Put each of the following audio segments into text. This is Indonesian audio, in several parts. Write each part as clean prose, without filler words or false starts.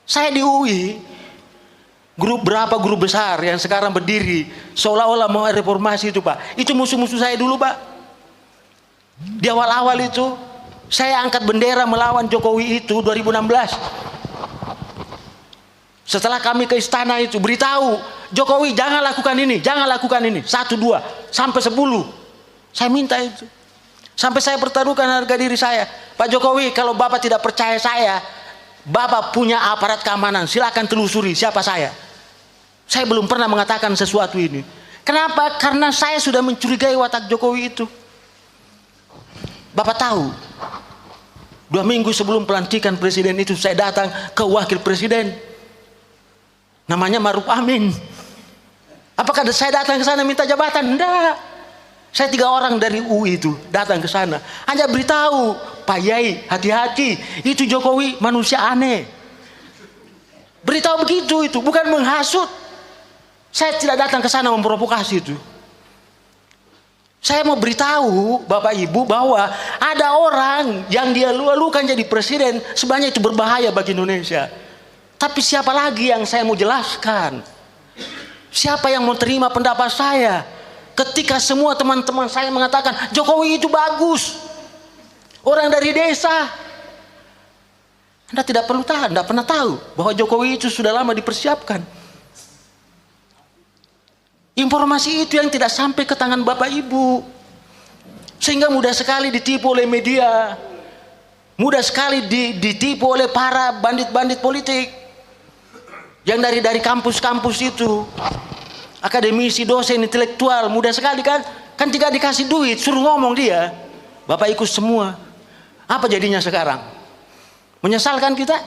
Saya di UI, grup besar yang sekarang berdiri seolah-olah mau reformasi itu Pak. Itu musuh-musuh saya dulu Pak. Di awal-awal itu saya angkat bendera melawan Jokowi itu 2016. Setelah kami ke istana itu beritahu, Jokowi jangan lakukan ini, jangan lakukan ini. 1, 2, sampai 10. Saya minta itu. Sampai saya pertaruhkan harga diri saya. Pak Jokowi, kalau Bapak tidak percaya saya, Bapak punya aparat keamanan, silakan telusuri siapa saya. Saya belum pernah mengatakan sesuatu ini. Kenapa? Karena saya sudah mencurigai watak Jokowi itu. Bapak tahu, 2 minggu sebelum pelantikan presiden itu saya datang ke wakil presiden. Namanya Maruf Amin. Apakah saya datang ke sana minta jabatan? Enggak. Saya 3 orang dari UI itu datang ke sana. Hanya beritahu, Pak Yai, hati-hati. Itu Jokowi manusia aneh. Beritahu begitu itu, bukan menghasut. Saya tidak datang ke sana memprovokasi itu. Saya mau beritahu Bapak Ibu bahwa ada orang yang dia lalu-lalukan jadi presiden, sebenarnya itu berbahaya bagi Indonesia. Tapi siapa lagi yang saya mau jelaskan? Siapa yang mau terima pendapat saya? Ketika semua teman-teman saya mengatakan Jokowi itu bagus, orang dari desa. Anda tidak perlu tahu, Anda pernah tahu bahwa Jokowi itu sudah lama dipersiapkan. Informasi itu yang tidak sampai ke tangan Bapak Ibu, sehingga mudah sekali ditipu oleh media, mudah sekali ditipu oleh para bandit-bandit politik yang dari kampus-kampus itu, akademisi, dosen, intelektual, mudah sekali kan tidak dikasih duit, suruh ngomong dia, Bapak ikut semua. Apa jadinya sekarang? Menyesalkan kita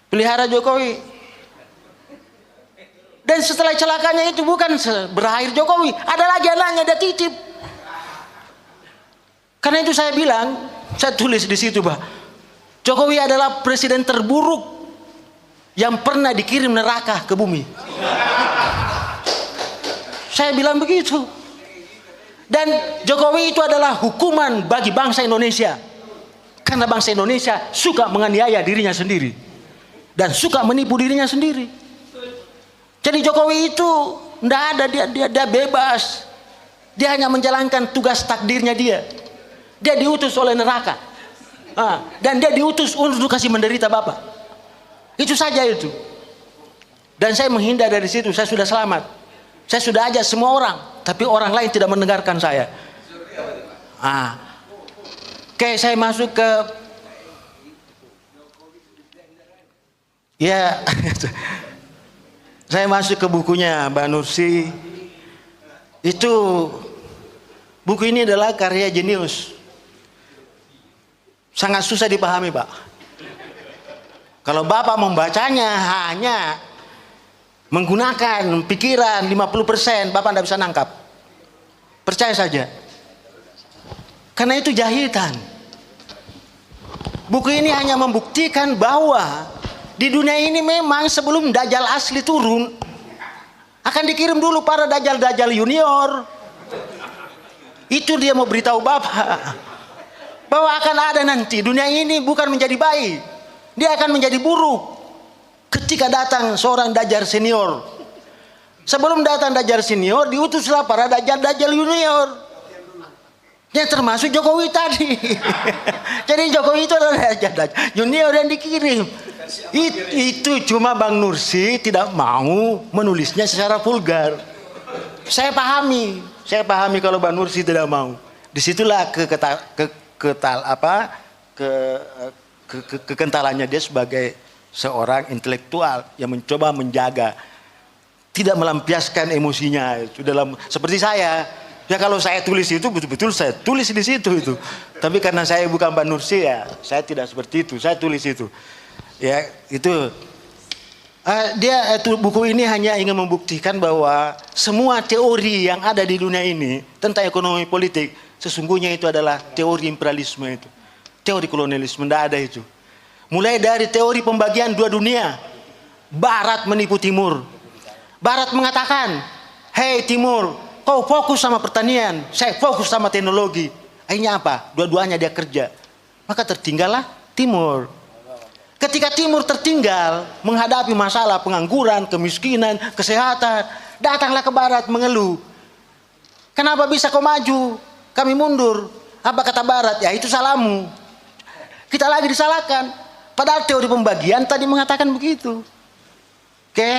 pelihara Jokowi. Dan setelah celakanya itu bukan berakhir Jokowi, ada lagi anaknya dia titip. Karena itu saya bilang, saya tulis di situ Pak, Jokowi adalah presiden terburuk yang pernah dikirim neraka ke bumi. Saya bilang begitu. Dan Jokowi itu adalah hukuman bagi bangsa Indonesia. Karena bangsa Indonesia suka menganiaya dirinya sendiri dan suka menipu dirinya sendiri. Jadi Jokowi itu tidak ada, dia bebas. Dia hanya menjalankan tugas takdirnya dia. Dia diutus oleh neraka. Dan dia diutus untuk kasih menderita Bapak. Itu saja itu. Dan saya menghindar dari situ, saya sudah selamat. Saya sudah ajak semua orang, tapi orang lain tidak mendengarkan saya. Oke, saya masuk ke saya masuk ke bukunya Mbak Nursi. Itu buku ini adalah karya jenius. Sangat susah dipahami Pak. Kalau Bapak membacanya hanya menggunakan pikiran 50%, Bapak tidak bisa nangkap. Percaya saja. Karena itu jahitan. Buku ini hanya membuktikan bahwa di dunia ini memang sebelum Dajjal asli turun, akan dikirim dulu para Dajjal-Dajjal junior. Itu dia mau beritahu Bapak. Bahwa akan ada nanti dunia ini bukan menjadi baik, dia akan menjadi buruk ketika datang seorang Dajjal senior. Sebelum datang Dajjal senior, diutuslah para Dajjal-Dajjal junior, yang termasuk Jokowi tadi. Jadi Jokowi itu adalah Dajjal junior yang dikirim. Itu cuma Bang Nursi tidak mau menulisnya secara vulgar. Saya pahami kalau Bang Nursi tidak mau. Disitulah kekentalannya dia sebagai seorang intelektual yang mencoba menjaga, tidak melampiaskan emosinya itu dalam, seperti saya. Ya kalau saya tulis itu betul-betul saya tulis di situ itu. Tapi karena saya bukan Mbak Nursi ya, saya tidak seperti itu. Saya tulis itu. Ya itu. Buku ini hanya ingin membuktikan bahwa semua teori yang ada di dunia ini tentang ekonomi politik sesungguhnya itu adalah teori imperialisme itu. Teori kolonialisme, tidak ada itu. Mulai dari teori pembagian 2 dunia. Barat menipu Timur. Barat mengatakan, "Hei Timur, kau fokus sama pertanian, saya fokus sama teknologi." Akhirnya apa? Dua-duanya dia kerja. Maka tertinggallah Timur. Ketika timur tertinggal menghadapi masalah pengangguran, kemiskinan, kesehatan, datanglah ke barat mengeluh. Kenapa bisa kau maju? Kami mundur. Apa kata barat? Ya itu salahmu. Kita lagi disalahkan. Padahal teori pembagian tadi mengatakan begitu. Oke?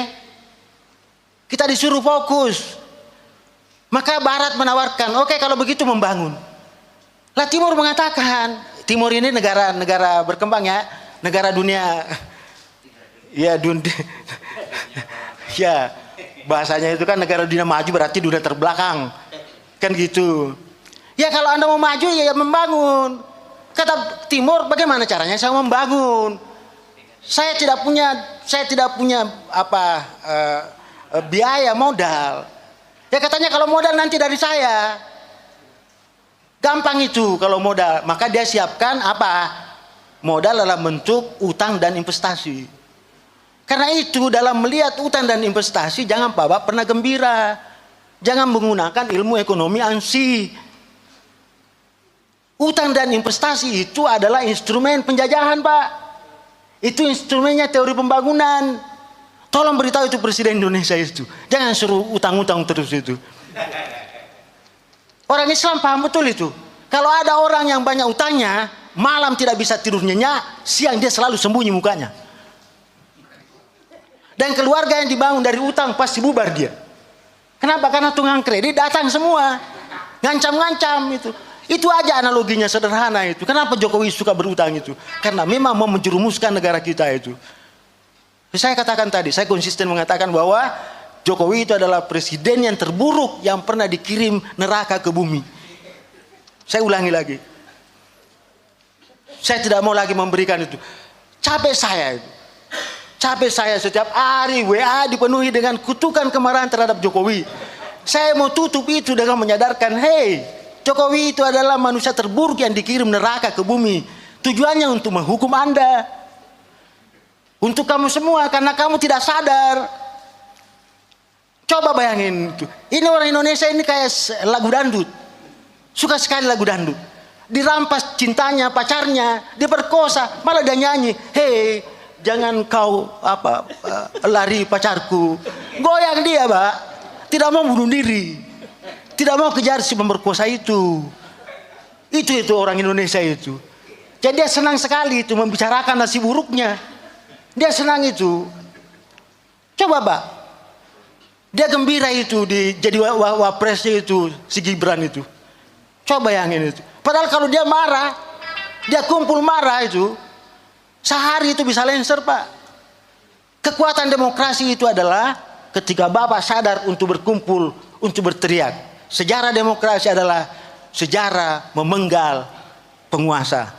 Kita disuruh fokus. Maka barat menawarkan, oke kalau begitu membangun. Lah timur mengatakan, timur ini negara berkembang ya. Negara dunia, ya dunia, ya bahasanya itu kan negara dunia maju berarti dunia terbelakang, kan gitu. Ya kalau Anda mau maju ya membangun. Kata timur, bagaimana caranya saya membangun? Saya tidak punya biaya modal. Ya katanya kalau modal nanti dari saya, gampang itu kalau modal. Maka dia siapkan apa? Modal dalam bentuk utang dan investasi. Karena itu dalam melihat utang dan investasi jangan Bapak pernah gembira. Jangan menggunakan ilmu ekonomi ANSI. Utang dan investasi itu adalah instrumen penjajahan Pak. Itu instrumennya teori pembangunan. Tolong beritahu itu Presiden Indonesia itu. Jangan suruh utang-utang terus itu. Orang Islam paham betul itu. Kalau ada orang yang banyak utangnya, malam tidak bisa tidur nyenyak, siang dia selalu sembunyi mukanya. Dan keluarga yang dibangun dari utang pasti bubar dia. Kenapa? Karena tukang kredit datang semua. Ngancam-ngancam itu. Itu aja analoginya sederhana itu. Kenapa Jokowi suka berutang itu? Karena memang mau menjerumuskan negara kita itu. Saya katakan tadi, saya konsisten mengatakan bahwa Jokowi itu adalah presiden yang terburuk yang pernah dikirim neraka ke bumi. Saya ulangi lagi. Saya tidak mau lagi memberikan itu. Capek saya itu. Capek saya setiap hari WA dipenuhi dengan kutukan kemarahan terhadap Jokowi. Saya mau tutup itu dengan menyadarkan, hey, Jokowi itu adalah manusia terburuk yang dikirim neraka ke bumi. Tujuannya untuk menghukum Anda. Untuk kamu semua karena kamu tidak sadar. Coba bayangin itu. Ini orang Indonesia ini kayak lagu dangdut. Suka sekali lagu dangdut. Dirampas cintanya, pacarnya, diperkosa, malah dia nyanyi, "Hei, jangan kau lari pacarku." Goyang dia, Pak. Tidak mau bunuh diri. Tidak mau kejar si pemerkosa itu. Itu orang Indonesia itu. Jadi dia senang sekali itu membicarakan nasib buruknya. Dia senang itu. Coba, Pak. Dia gembira itu jadi wapresnya itu si Gibran itu. Coba bayangin itu. Padahal kalau dia marah, dia kumpul marah itu, sehari itu bisa lengser Pak. Kekuatan demokrasi itu adalah ketika Bapak sadar untuk berkumpul, untuk berteriak. Sejarah demokrasi adalah sejarah memenggal penguasa.